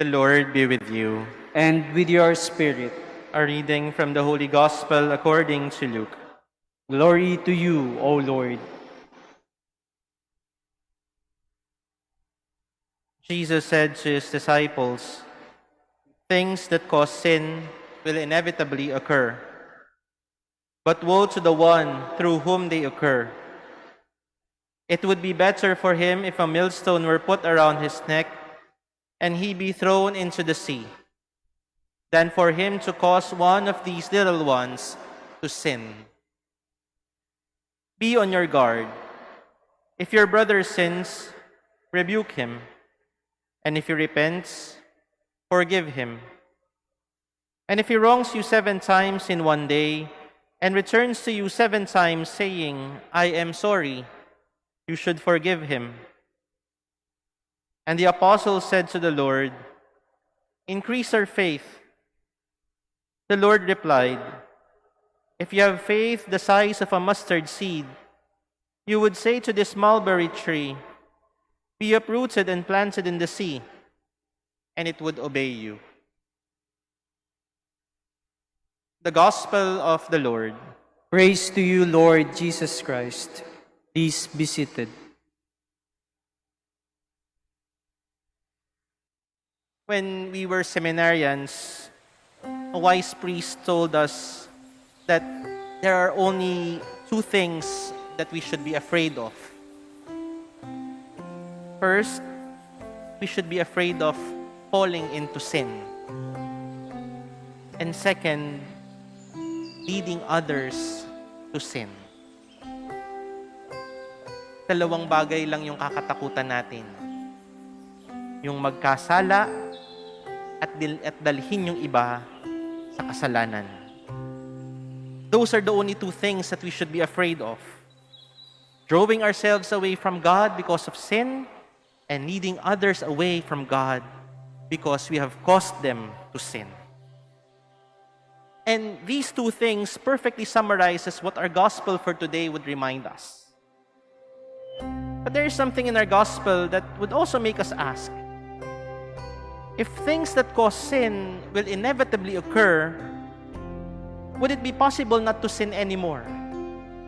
The Lord be with you. And with your spirit. A reading from the Holy Gospel according to Luke. Glory to you, O Lord. Jesus said to his disciples, "Things that cause sin will inevitably occur. But woe to the one through whom they occur. It would be better for him if a millstone were put around his neck and he be thrown into the sea, than for him to cause one of these little ones to sin. Be on your guard. If your brother sins, rebuke him, and if he repents, forgive him. And if he wrongs you 7 times in one day, and returns to you 7 times saying, 'I am sorry,' you should forgive him." And the apostles said to the Lord, "Increase our faith." The Lord replied, "If you have faith the size of a mustard seed, you would say to this mulberry tree, 'Be uprooted and planted in the sea,' and it would obey you." The Gospel of the Lord. Praise to you, Lord Jesus Christ. Please be seated. When we were seminarians, a wise priest told us that there are only 2 things that we should be afraid of. First, we should be afraid of falling into sin. And second, leading others to sin. Dalawang bagay lang yung kakatakutan natin. Yung magkasala at dalhin yung iba sa kasalanan. Those are the only 2 things that we should be afraid of. Drawing ourselves away from God because of sin, and leading others away from God because we have caused them to sin. And these 2 things perfectly summarizes what our gospel for today would remind us. But there is something in our gospel that would also make us ask, if things that cause sin will inevitably occur, would it be possible not to sin anymore?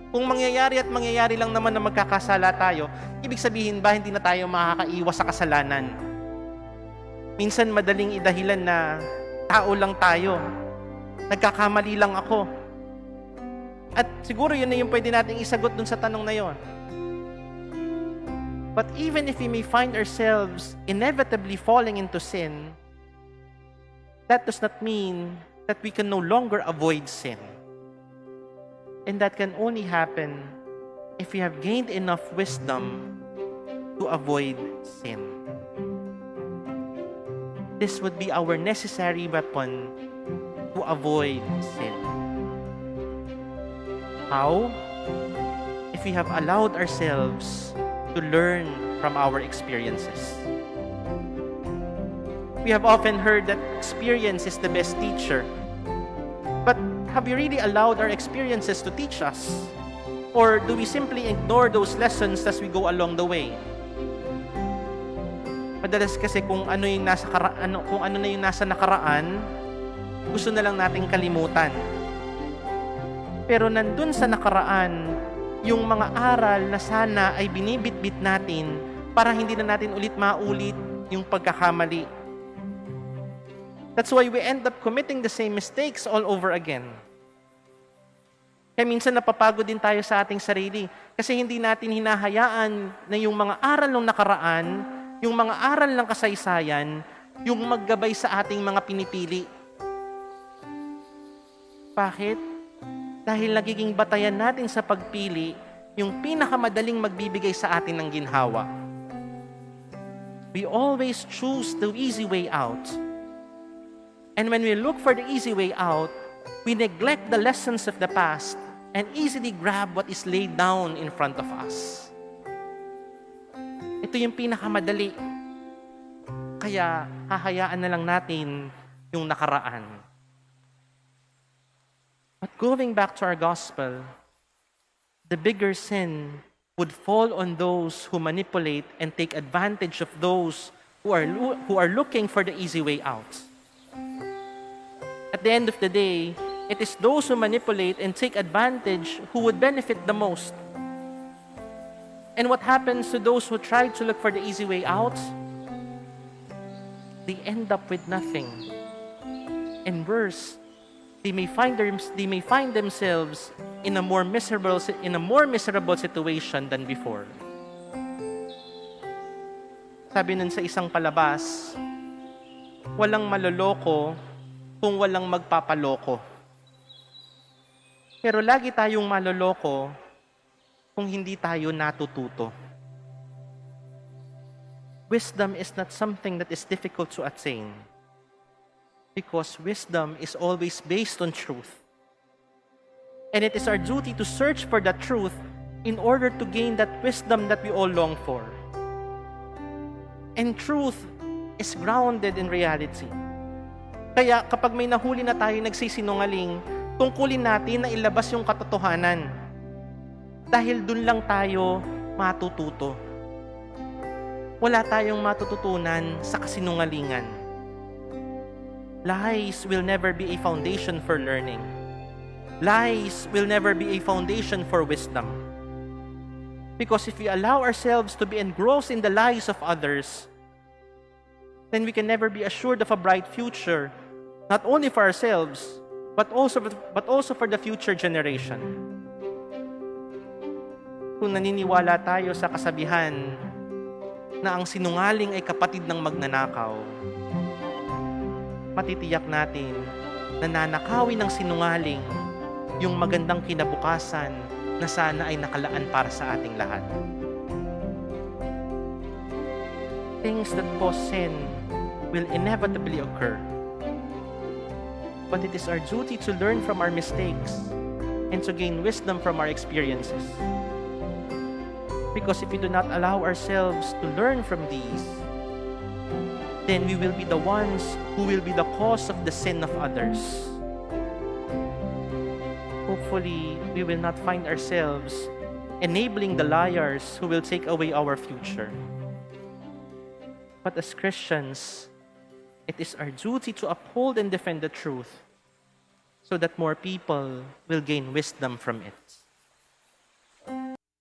Kung mangyayari at mangyayari lang naman na magkakasala tayo, ibig sabihin ba hindi na tayo makakaiwas sa kasalanan? Minsan madaling idahilan na tao lang tayo, nagkakamali lang ako. At siguro yun na yung pwede nating isagot dun sa tanong na yun. But even if we may find ourselves inevitably falling into sin, that does not mean that we can no longer avoid sin. And that can only happen if we have gained enough wisdom to avoid sin. This would be our necessary weapon to avoid sin. How? If we have allowed ourselves to learn from our experiences. We have often heard that experience is the best teacher. But have we really allowed our experiences to teach us? Or do we simply ignore those lessons as we go along the way? Madalas kasi kung ano na yung nasa nakaraan, gusto na lang nating kalimutan. Pero nandun sa nakaraan, yung mga aral na sana ay binibitbit natin para hindi na natin ulit maulit yung pagkakamali. That's why we end up committing the same mistakes all over again. Kaya minsan napapagod din tayo sa ating sarili kasi hindi natin hinahayaan na yung mga aral ng nakaraan, yung mga aral ng kasaysayan, yung maggabay sa ating mga pinipili. Bakit? Dahil nagiging batayan natin sa pagpili yung pinakamadaling magbibigay sa atin ng ginhawa. We always choose the easy way out. And when we look for the easy way out, we neglect the lessons of the past and easily grab what is laid down in front of us. Ito yung pinakamadali. Kaya hahayaan na lang natin yung nakaraan. But going back to our gospel, the bigger sin would fall on those who manipulate and take advantage of those who are looking for the easy way out. At the end of the day, it is those who manipulate and take advantage who would benefit the most. And what happens to those who try to look for the easy way out? They end up with nothing. And worse, they may find themselves in a more miserable situation than before. Sabi nun sa isang palabas, walang maloloko kung walang magpapaloko. Pero lagi tayong maloloko kung hindi tayo natututo. Wisdom is not something that is difficult to attain, because wisdom is always based on truth. And it is our duty to search for that truth in order to gain that wisdom that we all long for. And truth is grounded in reality. Kaya kapag may nahuli na tayo nagsisinungaling, tungkulin natin na ilabas yung katotohanan. Dahil dun lang tayo matututo. Wala tayong matututunan sa kasinungalingan. Lies will never be a foundation for learning. Lies will never be a foundation for wisdom. Because if we allow ourselves to be engrossed in the lies of others, then we can never be assured of a bright future, not only for ourselves, but also for the future generation. Kung naniniwala tayo sa kasabihan na ang sinungaling ay kapatid ng magnanakaw, matitiyak natin na nanakawin ng sinungaling yung magandang kinabukasan na sana ay nakalaan para sa ating lahat. Things that cause sin will inevitably occur. But it is our duty to learn from our mistakes and to gain wisdom from our experiences. Because if we do not allow ourselves to learn from these, then we will be the ones who will be the cause of the sin of others. Hopefully, we will not find ourselves enabling the liars who will take away our future. But as Christians, it is our duty to uphold and defend the truth so that more people will gain wisdom from it.